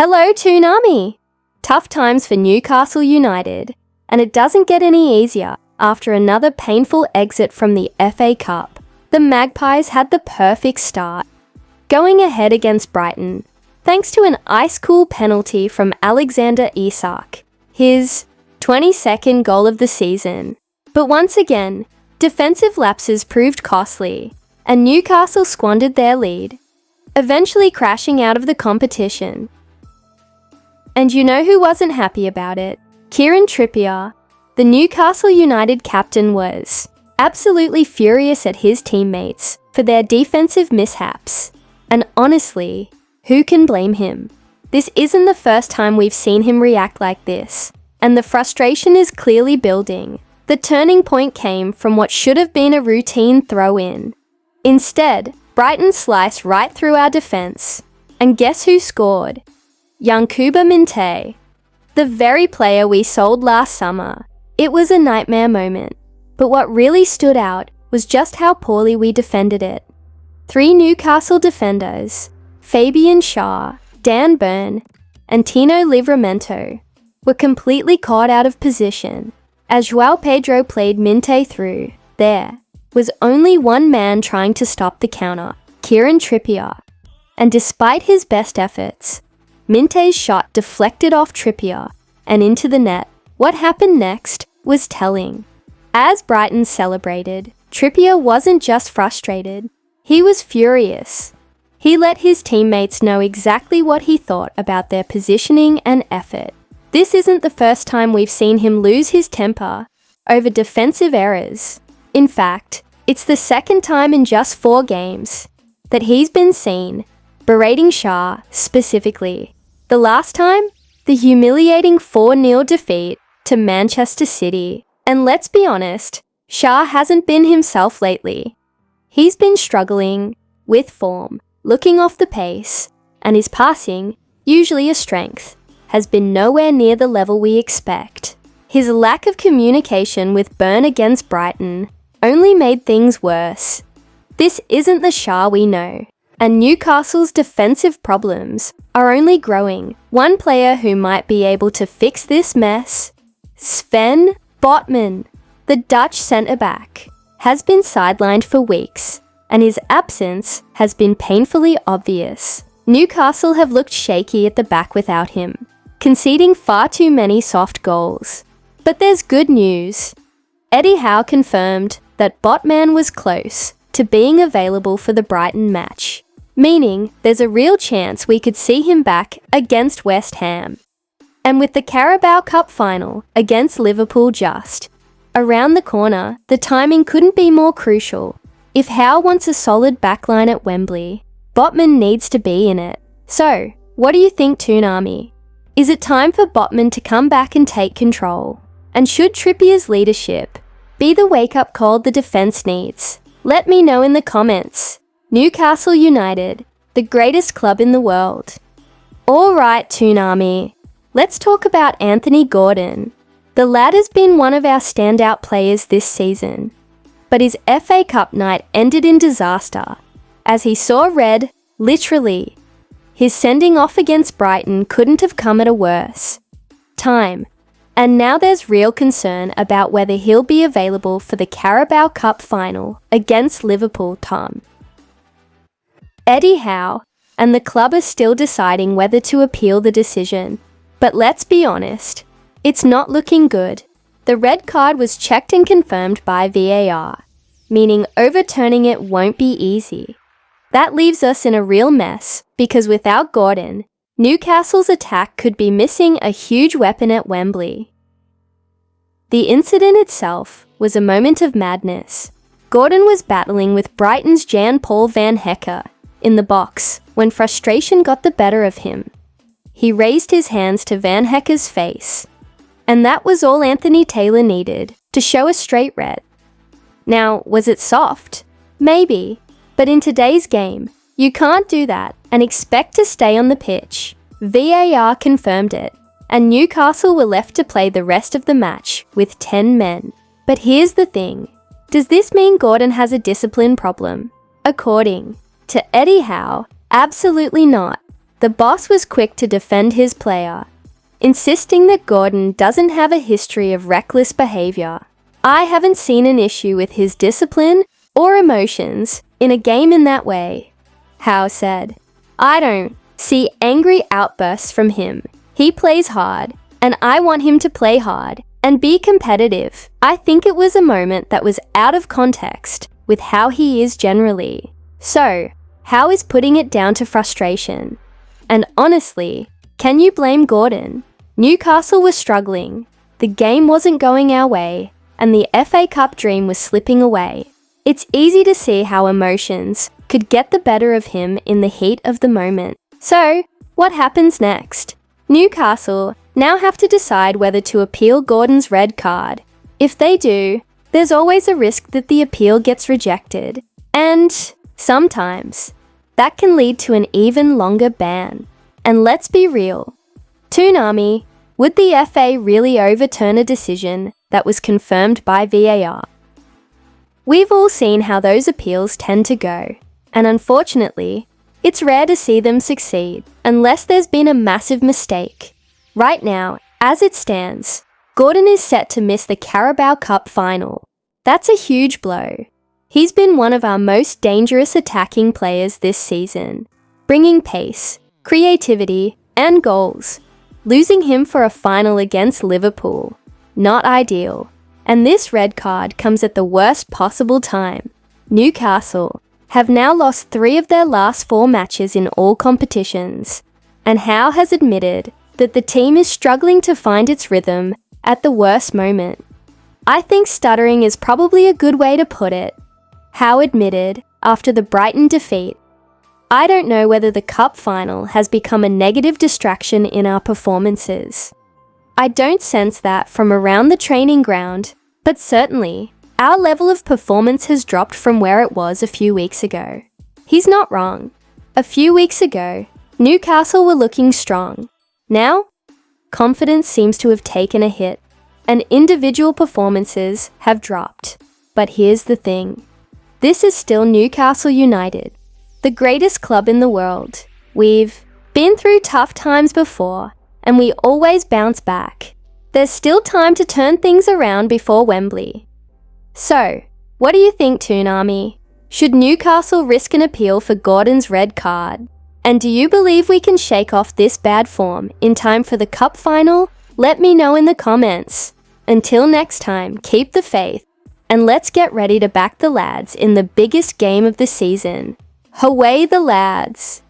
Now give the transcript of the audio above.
Hello, Toonami! Tough times for Newcastle United, and it doesn't get any easier after another painful exit from the FA Cup. The Magpies had the perfect start, going ahead against Brighton, thanks to an ice-cool penalty from Alexander Isak, his 22nd goal of the season. But once again, defensive lapses proved costly, and Newcastle squandered their lead, eventually crashing out of the competition. And you know who wasn't happy about it? Kieran Trippier, the Newcastle United captain, was absolutely furious at his teammates for their defensive mishaps. And honestly, who can blame him? This isn't the first time we've seen him react like this, and the frustration is clearly building. The turning point came from what should have been a routine throw-in. Instead, Brighton sliced right through our defence. And guess who scored? Yankuba Minte, the very player we sold last summer. It was a nightmare moment, but what really stood out was just how poorly we defended it. 3 Newcastle defenders, Fabian Schär, Dan Burn, and Tino Livramento, were completely caught out of position. As João Pedro played Minte through, there was only one man trying to stop the counter, Kieran Trippier. And despite his best efforts, Minte's shot deflected off Trippier and into the net. What happened next was telling. As Brighton celebrated, Trippier wasn't just frustrated, he was furious. He let his teammates know exactly what he thought about their positioning and effort. This isn't the first time we've seen him lose his temper over defensive errors. In fact, it's the second time in just 4 games that he's been seen berating Schär specifically. The last time, the humiliating 4-0 defeat to Manchester City. And let's be honest, Schär hasn't been himself lately. He's been struggling with form, looking off the pace, and his passing, usually a strength, has been nowhere near the level we expect. His lack of communication with Burn against Brighton only made things worse. This isn't the Schär we know, and Newcastle's defensive problems are only growing. One player who might be able to fix this mess, Sven Botman, the Dutch centre-back, has been sidelined for weeks, and his absence has been painfully obvious. Newcastle have looked shaky at the back without him, conceding far too many soft goals. But there's good news. Eddie Howe confirmed that Botman was close to being available for the Brighton match, meaning there's a real chance we could see him back against West Ham. And with the Carabao Cup final against Liverpool just around the corner, the timing couldn't be more crucial. If Howe wants a solid backline at Wembley, Botman needs to be in it. So, what do you think, Toonami? Is it time for Botman to come back and take control? And should Trippier's leadership be the wake-up call the defence needs? Let me know in the comments. Newcastle United, the greatest club in the world. Alright, Toonami, let's talk about Anthony Gordon. The lad has been one of our standout players this season, but his FA Cup night ended in disaster, as he saw red, literally. His sending off against Brighton couldn't have come at a worse time, and now there's real concern about whether he'll be available for the Carabao Cup final against Liverpool. Eddie Howe and the club are still deciding whether to appeal the decision, but let's be honest, it's not looking good. The red card was checked and confirmed by VAR, meaning overturning it won't be easy. That leaves us in a real mess, because without Gordon, Newcastle's attack could be missing a huge weapon at Wembley. The incident itself was a moment of madness. Gordon was battling with Brighton's Jan-Paul van Hecker in the box when frustration got the better of him. He raised his hands to Van Hecker's face, and that was all Anthony Taylor needed to show a straight red. Now, was it soft? Maybe, but in today's game, you can't do that and expect to stay on the pitch. VAR confirmed it, and Newcastle were left to play the rest of the match with 10 men. But here's the thing, does this mean Gordon has a discipline problem? According to Eddie Howe, absolutely not. the boss was quick to defend his player, insisting that Gordon doesn't have a history of reckless behavior. I haven't seen an issue with his discipline or emotions in a game in that way, Howe said. I don't see angry outbursts from him. He plays hard, and I want him to play hard and be competitive. I think it was a moment that was out of context with how he is generally. So, Howe is putting it down to frustration. And honestly, can you blame Gordon? Newcastle was struggling, the game wasn't going our way, and the FA Cup dream was slipping away. It's easy to see how emotions could get the better of him in the heat of the moment. So, what happens next? Newcastle now have to decide whether to appeal Gordon's red card. If they do, there's always a risk that the appeal gets rejected, and sometimes that can lead to an even longer ban. And let's be real, Toonami, would the FA really overturn a decision that was confirmed by VAR? We've all seen how those appeals tend to go, and unfortunately, it's rare to see them succeed unless there's been a massive mistake. Right now, as it stands, Gordon is set to miss the Carabao Cup final. That's a huge blow. He's been one of our most dangerous attacking players this season, bringing pace, creativity, and goals. Losing him for a final against Liverpool, not ideal. And this red card comes at the worst possible time. Newcastle have now lost 3 of their last 4 matches in all competitions, and Howe has admitted that the team is struggling to find its rhythm at the worst moment. I think stuttering is probably a good way to put it, Howe admitted after the Brighton defeat. I don't know whether the cup final has become a negative distraction in our performances. I don't sense that from around the training ground, but certainly, our level of performance has dropped from where it was a few weeks ago. He's not wrong. A few weeks ago, Newcastle were looking strong. Now, confidence seems to have taken a hit, and individual performances have dropped. But here's the thing. This is still Newcastle United, the greatest club in the world. We've been through tough times before, and we always bounce back. There's still time to turn things around before Wembley. So, what do you think, Toonami? Should Newcastle risk an appeal for Gordon's red card? And do you believe we can shake off this bad form in time for the cup final? Let me know in the comments. Until next time, keep the faith, and let's get ready to back the lads in the biggest game of the season. Away the lads!